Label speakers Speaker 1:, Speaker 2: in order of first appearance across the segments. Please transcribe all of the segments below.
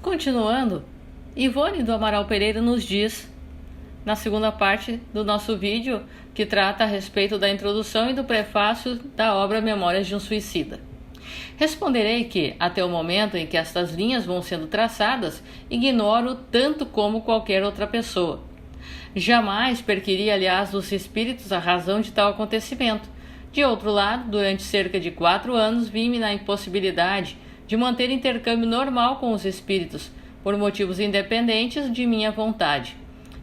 Speaker 1: Continuando, Ivone do Amaral Pereira nos diz, na segunda parte do nosso vídeo, que trata a respeito da introdução e do prefácio da obra Memórias de um Suicida. Responderei que, até o momento em que estas linhas vão sendo traçadas, ignoro tanto como qualquer outra pessoa. Jamais perquiri, aliás, dos espíritos a razão de tal acontecimento. De outro lado, durante cerca de 4 anos, vi-me na impossibilidade de manter intercâmbio normal com os espíritos, por motivos independentes de minha vontade.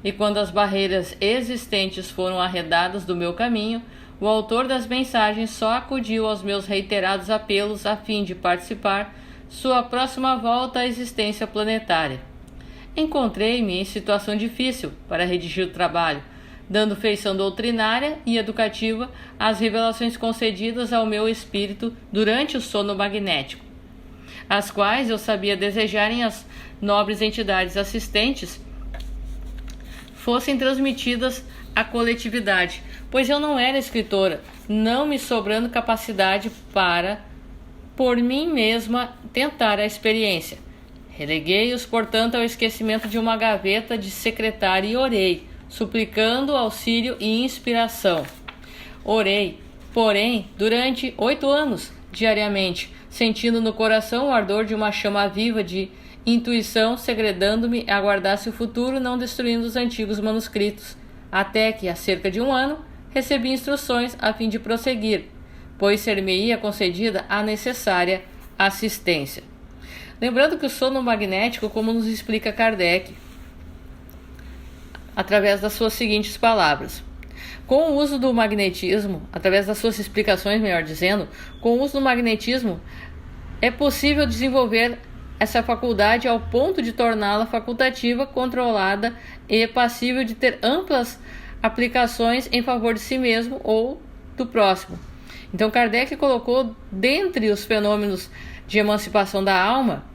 Speaker 1: E quando as barreiras existentes foram arredadas do meu caminho, o autor das mensagens só acudiu aos meus reiterados apelos a fim de participar sua próxima volta à existência planetária. Encontrei-me em situação difícil para redigir o trabalho, dando feição doutrinária e educativa às revelações concedidas ao meu espírito durante o sono magnético, as quais eu sabia desejarem as nobres entidades assistentes fossem transmitidas à coletividade, pois eu não era escritora, não me sobrando capacidade para, por mim mesma, tentar a experiência. Releguei-os, portanto, ao esquecimento de uma gaveta de secretária e orei, suplicando auxílio e inspiração. Orei, porém, durante 8 anos, diariamente, sentindo no coração o ardor de uma chama viva de intuição, segredando-me aguardasse o futuro, não destruindo os antigos manuscritos, até que, há cerca de 1 ano, recebi instruções a fim de prosseguir, pois ser-me-ia concedida a necessária assistência. Lembrando que o sono magnético, como nos explica Kardec, através das suas seguintes palavras: com o uso do magnetismo, através das suas explicações, melhor dizendo, com o uso do magnetismo, é possível desenvolver essa faculdade ao ponto de torná-la facultativa, controlada e passível de ter amplas aplicações em favor de si mesmo ou do próximo. Então Kardec colocou dentre os fenômenos de emancipação da alma,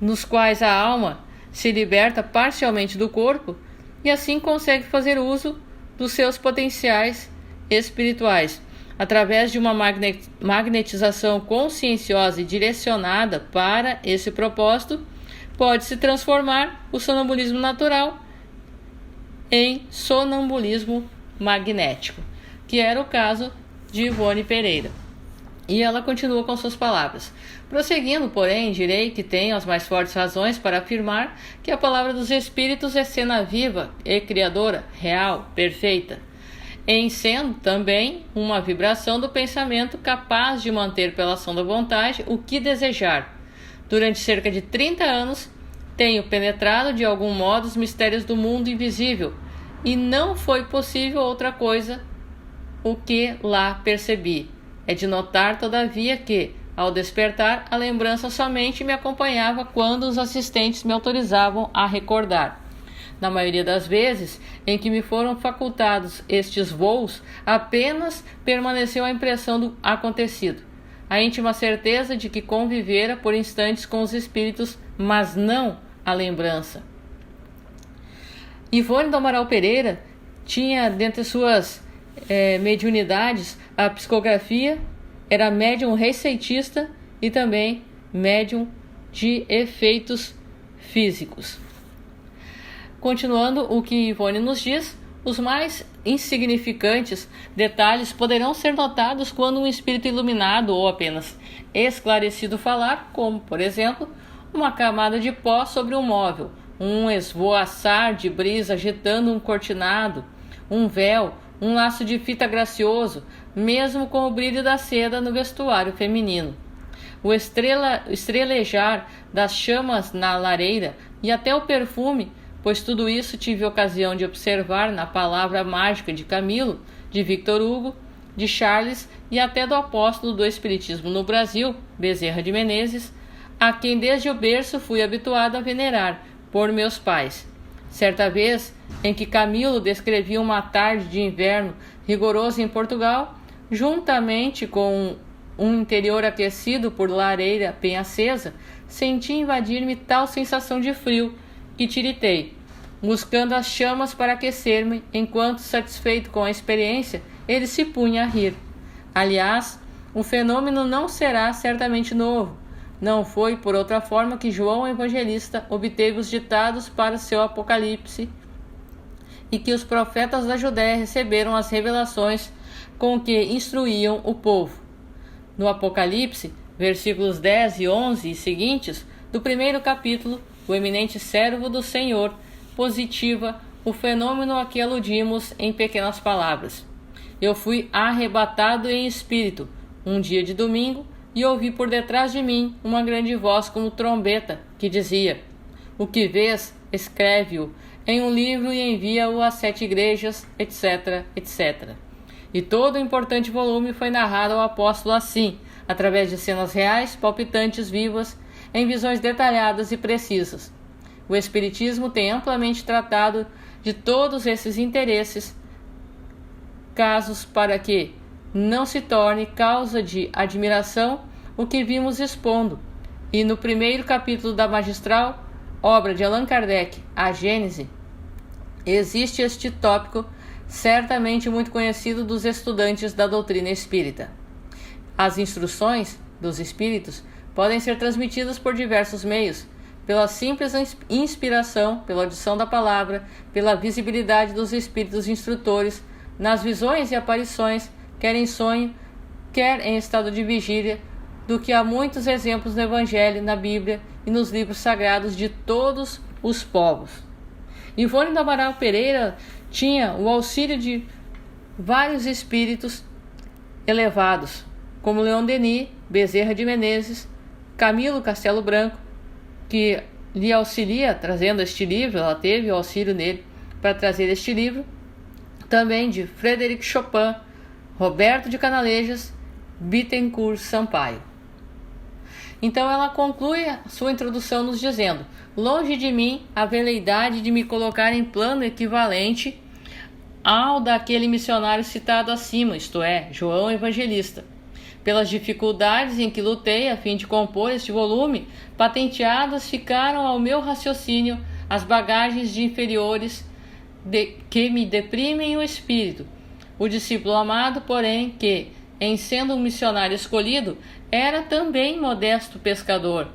Speaker 1: nos quais a alma se liberta parcialmente do corpo e assim consegue fazer uso dos seus potenciais espirituais. Através de uma magnetização conscienciosa e direcionada para esse propósito, pode-se transformar o sonambulismo natural em sonambulismo magnético, que era o caso de Ivone Pereira. E ela continua com suas palavras. Prosseguindo, porém, direi que tenho as mais fortes razões para afirmar que a palavra dos Espíritos é cena viva e criadora, real, perfeita, em sendo também uma vibração do pensamento capaz de manter pela ação da vontade o que desejar. Durante cerca de 30 anos, tenho penetrado de algum modo os mistérios do mundo invisível, e não foi possível outra coisa o que lá percebi. É de notar, todavia, que, ao despertar, a lembrança somente me acompanhava quando os assistentes me autorizavam a recordar. Na maioria das vezes em que me foram facultados estes voos, apenas permaneceu a impressão do acontecido, a íntima certeza de que convivera por instantes com os espíritos, mas não a lembrança. Ivone do Amaral Pereira tinha, dentre suas mediunidades, a psicografia, era médium receitista e também médium de efeitos físicos. Continuando o que Ivone nos diz, os mais insignificantes detalhes poderão ser notados quando um espírito iluminado ou apenas esclarecido falar, como, por exemplo, uma camada de pó sobre um móvel, um esvoaçar de brisa agitando um cortinado, um véu, um laço de fita gracioso, mesmo com o brilho da seda no vestuário feminino. O estrelejar das chamas na lareira e até o perfume, pois tudo isso tive ocasião de observar na palavra mágica de Camilo, de Victor Hugo, de Charles e até do apóstolo do Espiritismo no Brasil, Bezerra de Menezes, a quem desde o berço fui habituado a venerar, por meus pais. Certa vez, em que Camilo descrevia uma tarde de inverno rigoroso em Portugal, juntamente com um interior aquecido por lareira bem acesa, senti invadir-me tal sensação de frio que tiritei, buscando as chamas para aquecer-me, enquanto, satisfeito com a experiência, ele se punha a rir. Aliás, o fenômeno não será certamente novo, Não foi por outra forma que João Evangelista obteve os ditados para seu Apocalipse e que os profetas da Judéia receberam as revelações com que instruíam o povo. No Apocalipse, versículos 10 e 11 e seguintes, do primeiro capítulo, o eminente servo do Senhor positiva o fenômeno a que aludimos em pequenas palavras. Eu fui arrebatado em espírito, um dia de domingo, e ouvi por detrás de mim uma grande voz como trombeta, que dizia: o que vês, escreve-o em um livro e envia-o às 7 igrejas, etc, etc. E todo o importante volume foi narrado ao apóstolo assim, através de cenas reais, palpitantes, vivas, em visões detalhadas e precisas. O Espiritismo tem amplamente tratado de todos esses interesses, casos para que não se torne causa de admiração o que vimos expondo. E no primeiro capítulo da magistral obra de Allan Kardec, A Gênese, existe este tópico certamente muito conhecido dos estudantes da doutrina espírita. As instruções dos espíritos podem ser transmitidas por diversos meios, pela simples inspiração, pela audição da palavra, pela visibilidade dos espíritos instrutores, nas visões e aparições, quer em sonho, quer em estado de vigília, do que há muitos exemplos no Evangelho, na Bíblia e nos livros sagrados de todos os povos. Ivone do Amaral Pereira tinha o auxílio de vários espíritos elevados, como Leon Denis, Bezerra de Menezes, Camilo Castelo Branco, que lhe auxilia trazendo este livro. Ela teve o auxílio nele para trazer este livro, também de Frederic Chopin, Roberto de Canalejas, Bittencourt Sampaio. Então ela conclui a sua introdução nos dizendo: longe de mim a veleidade de me colocar em plano equivalente ao daquele missionário citado acima, isto é, João Evangelista. Pelas dificuldades em que lutei a fim de compor este volume, patenteadas ficaram ao meu raciocínio as bagagens de inferiores que me deprimem o espírito. O discípulo amado, porém, que, em sendo um missionário escolhido, era também modesto pescador,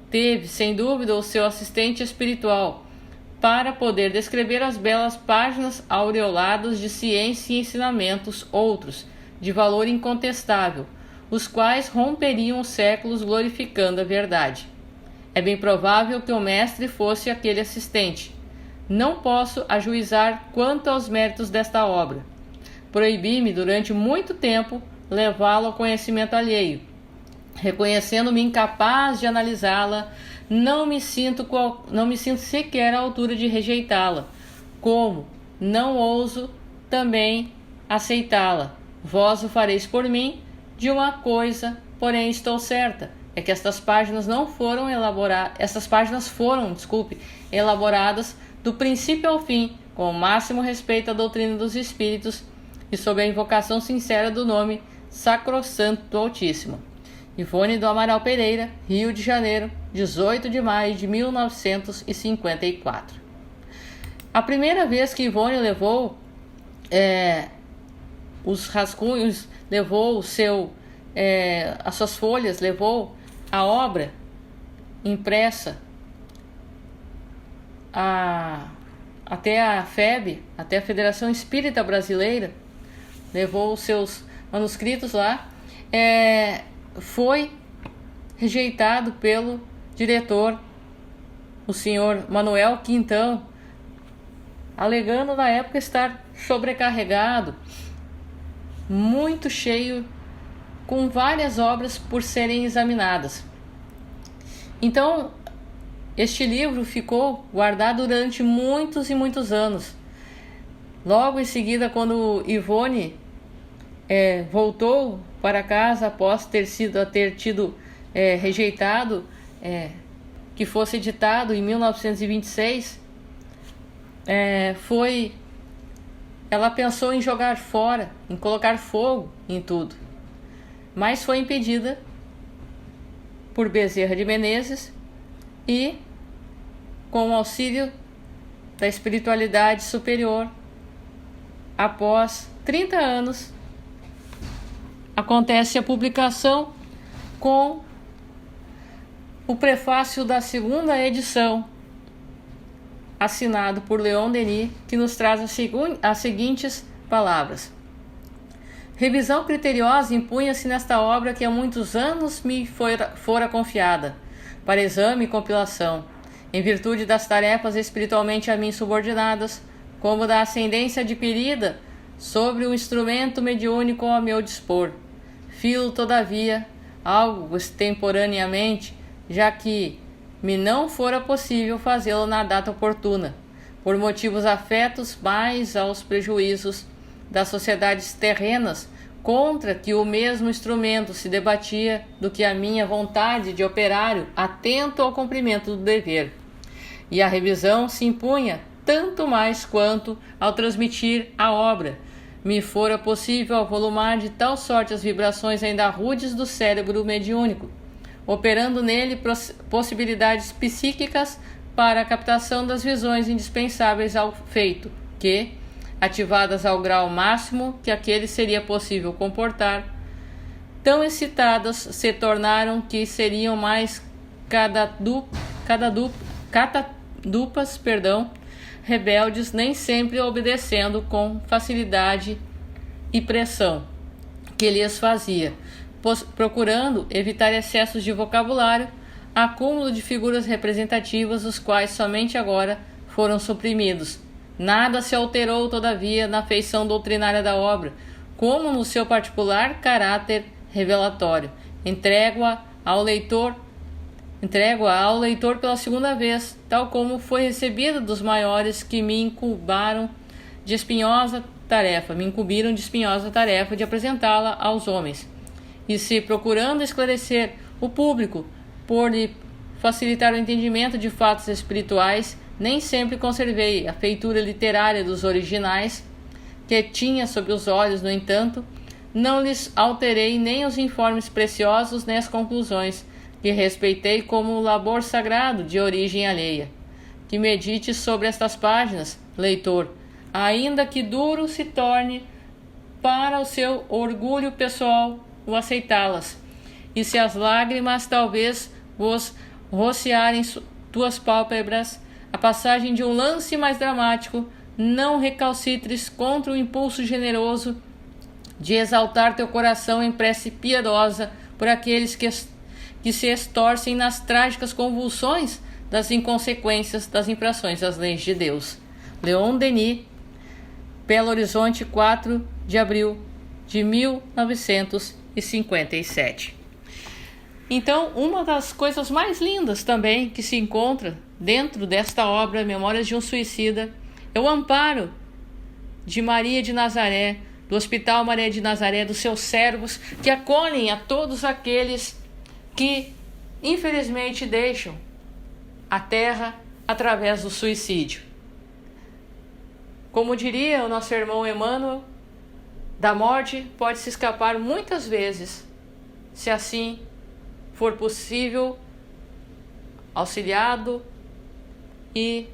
Speaker 1: teve, sem dúvida, o seu assistente espiritual, para poder descrever as belas páginas aureoladas de ciência e ensinamentos outros, de valor incontestável, os quais romperiam os séculos glorificando a verdade. É bem provável que o mestre fosse aquele assistente. Não posso ajuizar quanto aos méritos desta obra. Proibi-me durante muito tempo levá-la ao conhecimento alheio. Reconhecendo-me incapaz de analisá-la, não me sinto sequer à altura de rejeitá-la, como não ouso também aceitá-la. Vós o fareis por mim. De uma coisa, porém, estou certa, é que estas páginas foram elaboradas do princípio ao fim, com o máximo respeito à doutrina dos espíritos e sob a invocação sincera do nome Sacrossanto do Altíssimo. Ivone do Amaral Pereira, Rio de Janeiro, 18 de maio de 1954. A primeira vez que Ivone levou os rascunhos, levou as suas folhas, levou a obra impressa até a FEB, até a Federação Espírita Brasileira, levou os seus manuscritos lá, foi rejeitado pelo diretor, o senhor Manuel Quintão, alegando na época estar sobrecarregado, muito cheio, com várias obras por serem examinadas. Então, este livro ficou guardado durante muitos e muitos anos. Logo em seguida, quando Ivone voltou para casa após ter tido rejeitado que fosse editado em 1926, ela pensou em jogar fora, em colocar fogo em tudo, mas foi impedida por Bezerra de Menezes e, com o auxílio da espiritualidade superior, após 30 anos, acontece a publicação com o prefácio da segunda edição, assinado por Leon Denis, que nos traz as seguintes palavras. Revisão criteriosa impunha-se nesta obra que há muitos anos me fora confiada, para exame e compilação, em virtude das tarefas espiritualmente a mim subordinadas, como da ascendência adquirida sobre o instrumento mediúnico ao meu dispor. Filo, todavia, algo extemporaneamente, já que me não fora possível fazê-lo na data oportuna, por motivos afetos mais aos prejuízos das sociedades terrenas, contra que o mesmo instrumento se debatia do que a minha vontade de operário atento ao cumprimento do dever. E a revisão se impunha tanto mais quanto, ao transmitir a obra, me fora possível avolumar de tal sorte as vibrações ainda rudes do cérebro mediúnico, operando nele possibilidades psíquicas para a captação das visões indispensáveis ao feito, que, ativadas ao grau máximo que aquele seria possível comportar, tão excitadas se tornaram que seriam mais catadupas, rebeldes, nem sempre obedecendo com facilidade e pressão que lhes fazia, procurando evitar excessos de vocabulário, acúmulo de figuras representativas, os quais somente agora foram suprimidos. Nada se alterou, todavia, na feição doutrinária da obra, como no seu particular caráter revelatório. Entrego-a ao leitor pela segunda vez, tal como foi recebida dos maiores que me incumbiram de espinhosa tarefa de apresentá-la aos homens. E se, procurando esclarecer o público, por lhe facilitar o entendimento de fatos espirituais, nem sempre conservei a feitura literária dos originais, que tinha sob os olhos, no entanto, não lhes alterei nem os informes preciosos nem as conclusões, que respeitei como o labor sagrado de origem alheia. Que medite sobre estas páginas, leitor, ainda que duro se torne para o seu orgulho pessoal o aceitá-las, e se as lágrimas talvez vos rociarem tuas pálpebras, a passagem de um lance mais dramático, não recalcitres contra o impulso generoso de exaltar teu coração em prece piedosa por aqueles que se estorcem nas trágicas convulsões das inconsequências das infrações às leis de Deus. Leon Denis, Belo Horizonte, 4 de abril de 1957. Então, uma das coisas mais lindas também que se encontra dentro desta obra, Memórias de um Suicida, é o amparo de Maria de Nazaré, do Hospital Maria de Nazaré, dos seus servos, que acolhem a todos aqueles que, infelizmente, deixam a terra através do suicídio. Como diria o nosso irmão Emmanuel, da morte pode se escapar muitas vezes, se assim for possível, auxiliado e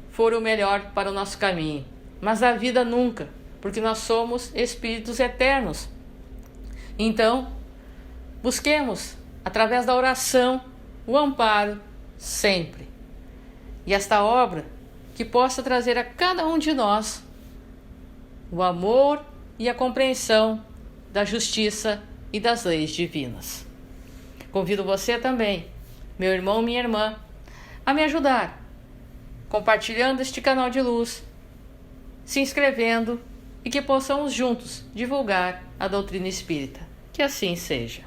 Speaker 1: for o melhor para o nosso caminho. Mas da vida nunca, porque nós somos espíritos eternos. Então, busquemos, através da oração, o amparo sempre. E esta obra que possa trazer a cada um de nós o amor e a compreensão da justiça e das leis divinas. Convido você também, meu irmão, minha irmã, a me ajudar, compartilhando este canal de luz, se inscrevendo e que possamos juntos divulgar a doutrina espírita. Que assim seja.